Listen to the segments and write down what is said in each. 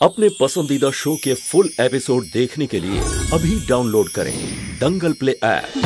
अपने पसंदीदा शो के फुल एपिसोड देखने के लिए अभी डाउनलोड करें दंगल प्ले ऐप।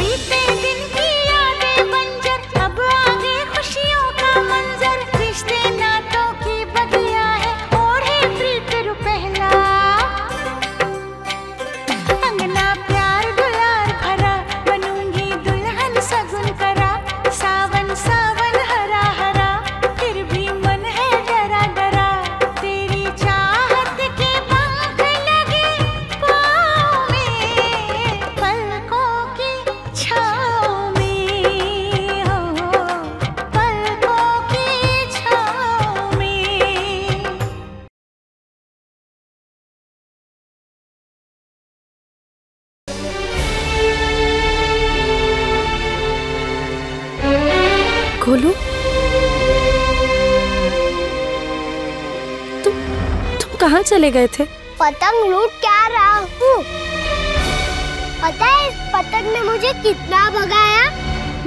गोलू, तुम कहाँ चले गए थे? पतंग लूट क्या रहा हूँ। पता है इस पतंग ने मुझे कितना भगाया?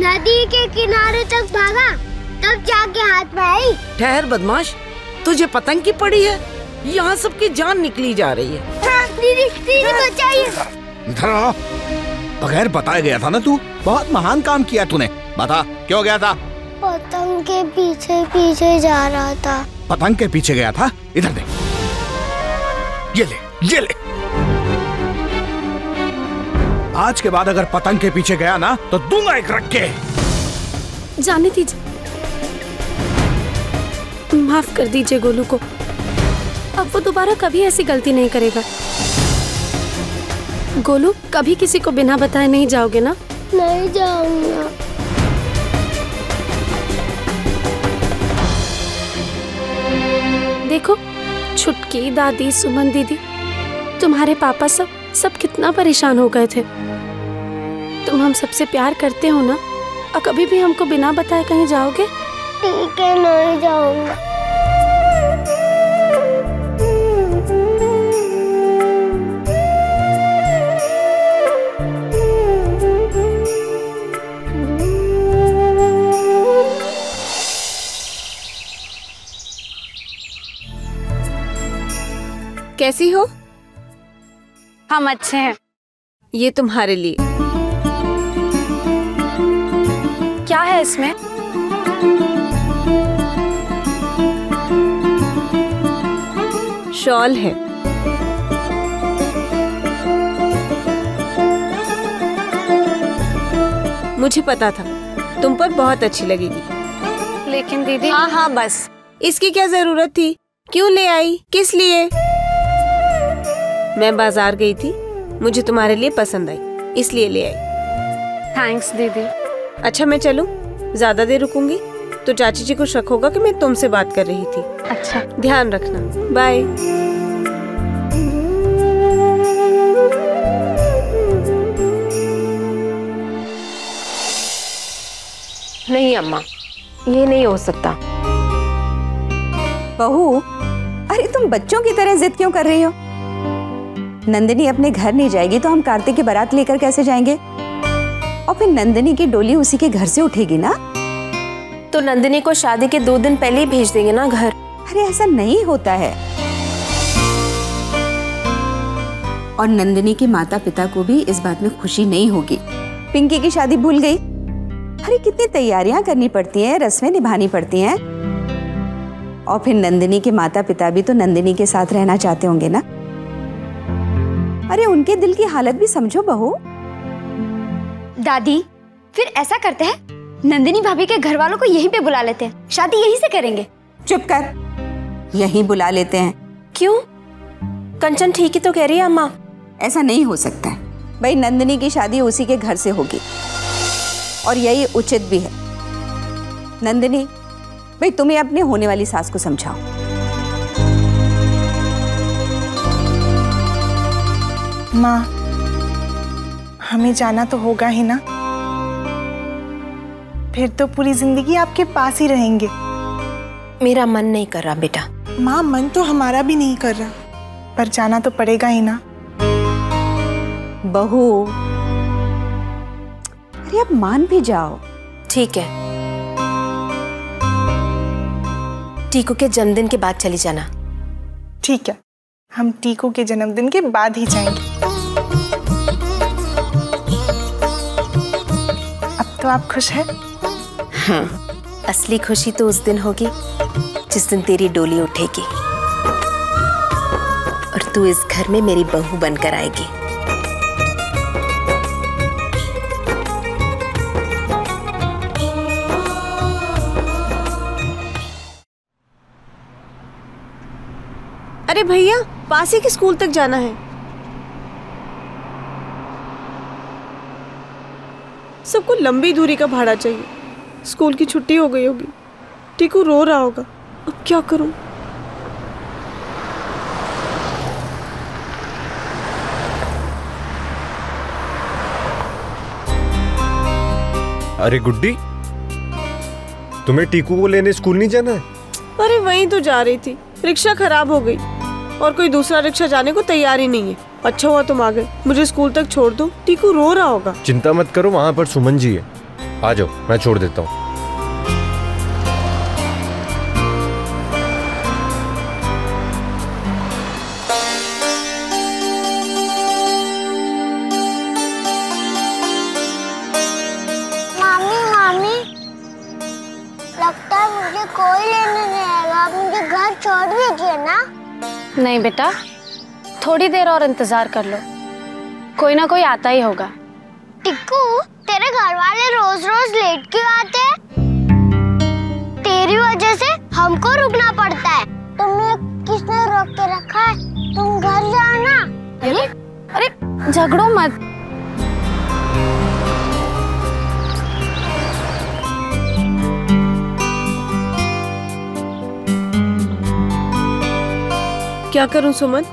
नदी के किनारे तक भागा, तब जाके हाथ में आई। ठहर बदमाश, तुझे पतंग की पड़ी है? यहाँ सबकी जान निकली जा रही है। हाँ, दीदी दीदी बचाइए। इधर आओ। बगैर बताए गया था ना तू? बहुत महान काम किया तूने। बता क्यों गया था? पतंग के पीछे पीछे जा रहा था। पतंग के पीछे गया था? इधर दे, ये ले, ये ले। आज के बाद अगर पतंग के पीछे गया ना तो दूंगा एक रख के। जाने दीजिए, माफ कर दीजिए गोलू को। अब वो दोबारा कभी ऐसी गलती नहीं करेगा। गोलू, कभी किसी को बिना बताए नहीं जाओगे ना? नहीं जाऊंगा। देखो, छुटकी, दादी, सुमन दीदी, तुम्हारे पापा सब कितना परेशान हो गए थे। तुम हम सबसे प्यार करते हो ना, और कभी भी हमको बिना बताए कहीं जाओगे? ठीक है, नहीं जाऊंगा। कैसी हो? हम अच्छे हैं। ये तुम्हारे लिए। क्या है इसमें? शॉल है। मुझे पता था तुम पर बहुत अच्छी लगेगी। लेकिन दीदी। हाँ बस, इसकी क्या जरूरत थी? क्यों ले आई? किस लिए? मैं बाजार गई थी, मुझे तुम्हारे लिए पसंद आई, इसलिए ले आई। थैंक्स दीदी। अच्छा मैं चलूं? ज्यादा देर रुकूंगी तो चाची जी को शक होगा कि मैं तुमसे बात कर रही थी। अच्छा, ध्यान रखना। बाय। नहीं अम्मा, ये नहीं हो सकता। बहू, अरे तुम बच्चों की तरह जिद क्यों कर रही हो? नंदिनी अपने घर नहीं जाएगी तो हम कार्तिक की बारात लेकर कैसे जाएंगे? और फिर नंदिनी की डोली उसी के घर से उठेगी ना? तो नंदिनी को शादी के 2 दिन पहले ही भेज देंगे ना घर। अरे ऐसा नहीं होता है। और नंदिनी के माता पिता को भी इस बात में खुशी नहीं होगी। पिंकी की शादी भूल गई? अरे कितनी तैयारियां करनी पड़ती हैं, रस्में निभानी पड़ती हैं। और फिर नंदिनी के माता पिता भी तो नंदिनी के साथ रहना चाहते होंगे ना? अरे उनके दिल की हालत भी समझो बहू। दादी, फिर ऐसा करते हैं, नंदिनी भाभी के घर वालों को यहीं पे बुला लेते हैं, शादी यहीं से करेंगे। चुप कर, यहीं बुला लेते हैं। क्यों? कंचन ठीक ही तो कह रही है अम्मा। ऐसा नहीं हो सकता है भाई, नंदिनी की शादी उसी के घर से होगी और यही उचित भी है। नंदिनी भाई, तुम्हें अपने होने वाली सास को समझाओ। माँ, हमें जाना तो होगा ही ना, फिर तो पूरी जिंदगी आपके पास ही रहेंगे। मेरा मन नहीं कर रहा बेटा। माँ, मन तो हमारा भी नहीं कर रहा, पर जाना तो पड़ेगा ही ना। बहू, अरे अब मान भी जाओ। ठीक है, टीकू के जन्मदिन के बाद चली जाना। ठीक है, हम टीकू के जन्मदिन के बाद ही जाएंगे। अब तो आप खुश हैं? हाँ, असली खुशी तो उस दिन होगी जिस दिन तेरी डोली उठेगी और तू इस घर में मेरी बहू बनकर आएगी। अरे भैया, पास ही के स्कूल तक जाना है। सबको लंबी दूरी का भाड़ा चाहिए। स्कूल की छुट्टी हो गई होगी, टीकू रो रहा होगा। अब क्या करूं? अरे गुड्डी, तुम्हें टीकू को लेने स्कूल नहीं जाना है? अरे वहीं तो जा रही थी, रिक्शा खराब हो गई और कोई दूसरा रिक्शा जाने को तैयार ही नहीं है। अच्छा हुआ तुम आ गए, मुझे स्कूल तक छोड़ दो, टीकू रो रहा होगा। चिंता मत करो, वहाँ पर सुमन जी है, आ जाओ, मैं छोड़ देता हूँ। मामी मामी, लगता है मुझे कोई लेने नहीं आएगा। मुझे घर छोड़ दीजिए ना। नहीं बेटा, थोड़ी देर और इंतजार कर लो, कोई ना कोई आता ही होगा। टिक्कू, तेरे घर वाले रोज रोज लेट क्यों आते हैं? तेरी वजह से हमको रुकना पड़ता है। तुम्हें किसने रोक के रखा है? तुम घर जाओ ना। अरे झगड़ो मत। क्या करूं सुमन,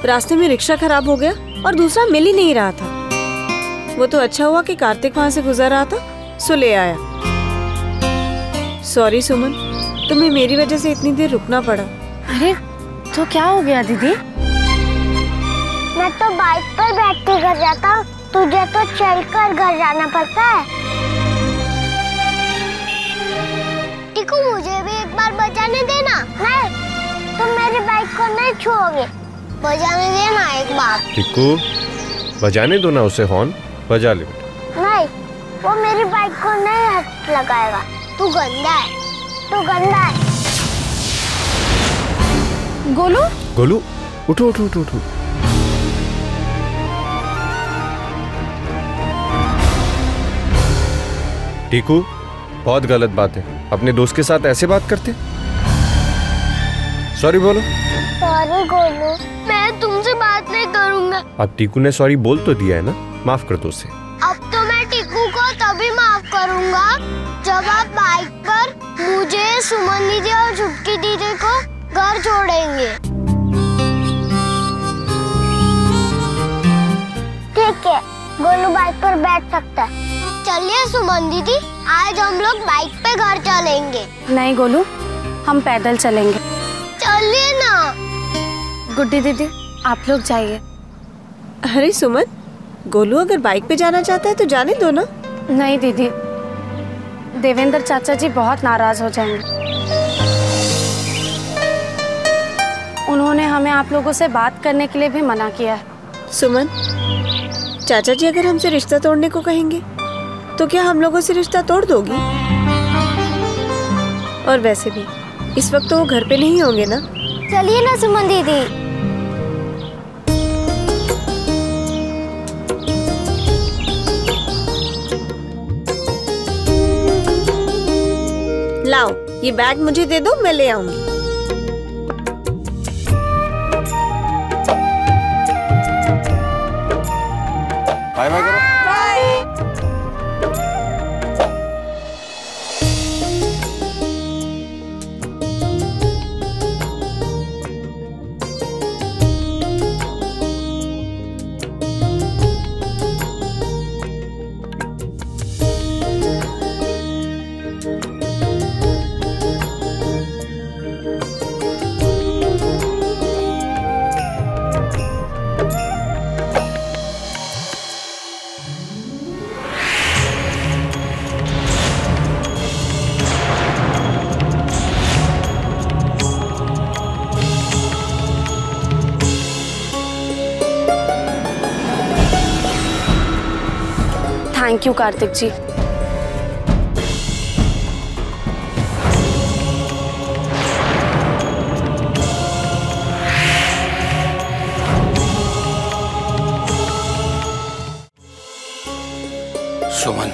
रास्ते में रिक्शा खराब हो गया और दूसरा मिल ही नहीं रहा था। वो तो अच्छा हुआ कि कार्तिक वहां से गुजर रहा था, सो ले आया। सॉरी सुमन, तुम्हें मेरी वजह से इतनी देर रुकना पड़ा। अरे तो क्या हो गया दीदी? मैं तो बाइक पर बैठ के घर जाता हूँ, तुझे तो चलकर घर जाना पड़ता है। टिक्कू, मुझे भी एक बार बजाने देना। नहीं, तुम मेरी बाइक को नहीं छुओगे। बजाने देना एक बार। टिक्कू, बजाने दो ना उसे, हॉर्न बजा ले। नहीं, वो मेरी बाइक को नहीं हाथ लगाएगा। तू गंदा है, तू गंदा है। गोलू, गोलू, उठो उठो उठो उठो। टीकू, बहुत गलत बात है, अपने दोस्त के साथ ऐसे बात करते। सॉरी बोलो। सॉरी गोलू, मैं तुमसे बात नहीं करूंगा। अब टीकू ने सॉरी बोल तो दिया है ना, माफ कर दो उसे। अब तो मैं टीकू को तभी माफ करूंगा जब आप बाइक पर मुझे, सुमन दीदी और छुटकी दीदी को घर छोड़ेंगे। ठीक है, गोलू बाइक पर बैठ सकता है। चलिए सुमन दीदी, आज हम लोग बाइक पे घर चलेंगे। नहीं गोलू, हम पैदल चलेंगे। चलिए ना। गुड्डी दीदी, आप लोग जाइए। अरे सुमन, गोलू अगर बाइक पे जाना चाहता है तो जाने दो ना। नहीं दीदी, देवेंद्र चाचा जी बहुत नाराज हो जाएंगे। उन्होंने हमें आप लोगों से बात करने के लिए भी मना किया है। सुमन, चाचा जी अगर हमसे रिश्ता तोड़ने को कहेंगे तो क्या हम लोगों से रिश्ता तोड़ दोगी? और वैसे भी इस वक्त तो वो घर पे नहीं होंगे ना। चलिए ना सुमन दीदी। लाओ, ये बैग मुझे दे दो, मैं ले आऊंगी। बाय बाय करो। थैंक यू कार्तिक जी। सुमन,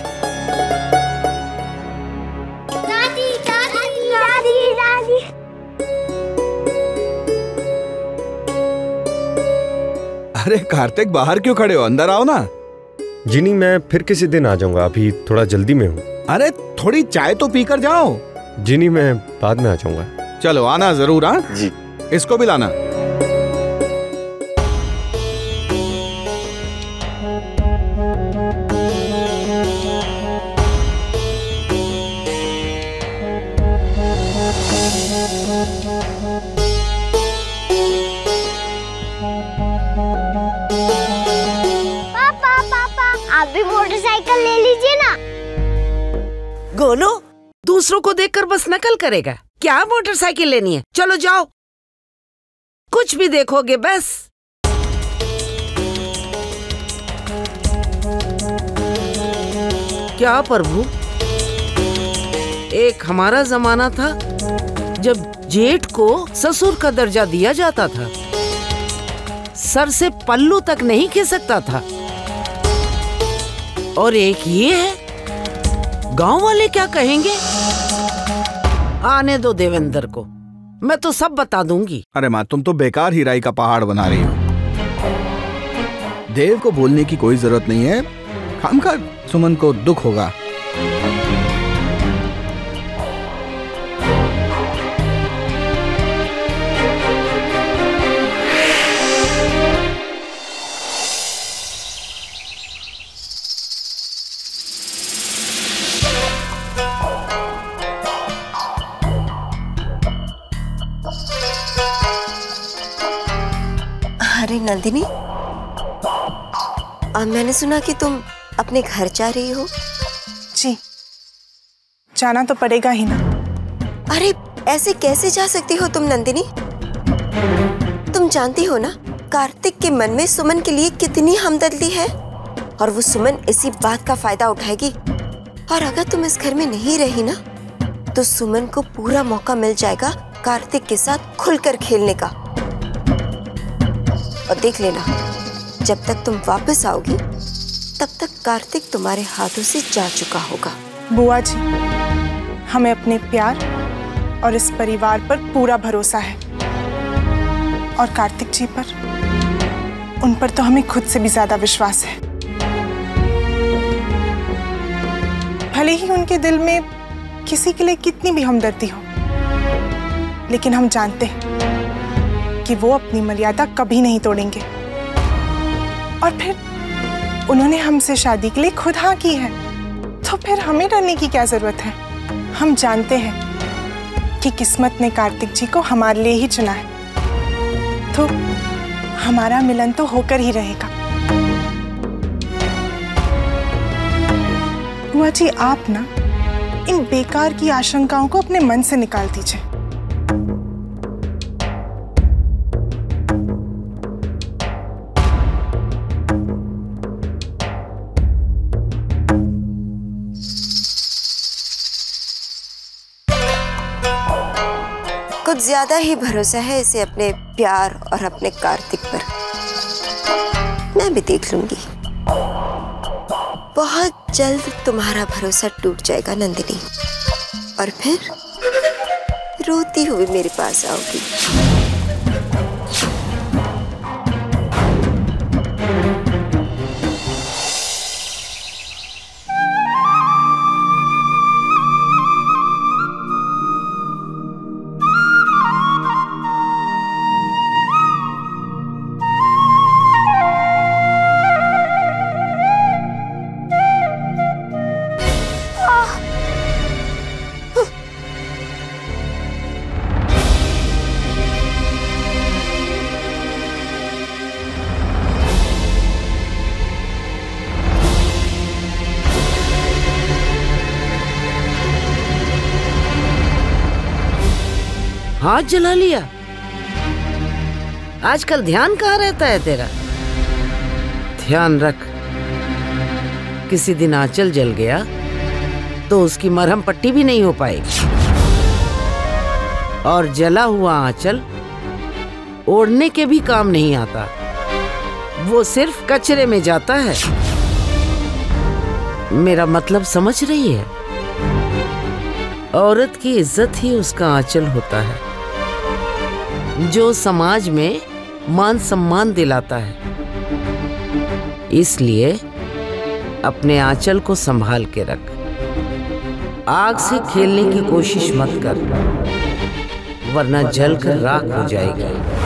दादी दादी दादी दादी। अरे कार्तिक, बाहर क्यों खड़े हो? अंदर आओ ना। जी नहीं, मैं फिर किसी दिन आ जाऊंगा, अभी थोड़ा जल्दी में हूँ। अरे थोड़ी चाय तो पीकर जाओ। जी नहीं, मैं बाद में आ जाऊंगा। चलो आना जरूर। हाँ जी। इसको भी लाना। पापा पापा, आप भी मोटरसाइकिल ले लीजिए ना। गोलू, दूसरों को देखकर बस नकल करेगा क्या? मोटरसाइकिल लेनी है? चलो जाओ, कुछ भी देखोगे बस। क्या प्रभु, एक हमारा जमाना था जब जेठ को ससुर का दर्जा दिया जाता था, सर से पल्लू तक नहीं खिसकता था, और एक ये है, गांव वाले क्या कहेंगे? आने दो देवेंद्र को, मैं तो सब बता दूंगी। अरे माँ, तुम तो बेकार ही राई का पहाड़ बना रही हो। देव को बोलने की कोई जरूरत नहीं है, खामखा सुमन को दुख होगा। अरे नंदिनी, मैंने सुना कि तुम अपने घर जा रही हो। जी, जाना तो पड़ेगा ही ना। अरे ऐसे कैसे जा सकती हो तुम नंदिनी? तुम जानती हो ना कार्तिक के मन में सुमन के लिए कितनी हमदर्दी है, और वो सुमन इसी बात का फायदा उठाएगी। और अगर तुम इस घर में नहीं रही ना, तो सुमन को पूरा मौका मिल जाएगा कार्तिक के साथ खुलकर खेलने का। और देख लेना, जब तक तुम वापस आओगी तब तक कार्तिक तुम्हारे हाथों से जा चुका होगा। बुआ जी, हमें अपने प्यार और इस परिवार पर पूरा भरोसा है, और कार्तिक जी पर, उन पर तो हमें खुद से भी ज्यादा विश्वास है। भले ही उनके दिल में किसी के लिए कितनी भी हमदर्दी हो, लेकिन हम जानते हैं कि वो अपनी मर्यादा कभी नहीं तोड़ेंगे। और फिर उन्होंने हमसे शादी के लिए खुद हाँ की है, तो फिर हमें डरने की क्या जरूरत है? हम जानते हैं कि किस्मत ने कार्तिक जी को हमारे लिए ही चुना है, तो हमारा मिलन तो होकर ही रहेगा। बुआ जी, आप ना इन बेकार की आशंकाओं को अपने मन से निकाल दीजिए। कुछ ज्यादा ही भरोसा है इसे अपने प्यार और अपने कार्तिक पर। मैं भी देख लूंगी, बहुत जल्द तुम्हारा भरोसा टूट जाएगा नंदिनी, और फिर रोती हुई मेरे पास आओगी। हाथ जला लिया? आजकल ध्यान कहाँ रहता है तेरा? ध्यान रख, किसी दिन आंचल जल गया तो उसकी मरहम पट्टी भी नहीं हो पाएगी। और जला हुआ आंचल ओढ़ने के भी काम नहीं आता, वो सिर्फ कचरे में जाता है। मेरा मतलब समझ रही है? औरत की इज्जत ही उसका आंचल होता है, जो समाज में मान सम्मान दिलाता है। इसलिए अपने आंचल को संभाल के रख। आग से खेलने की कोशिश मत कर, वरना जलकर राख हो जाएगी।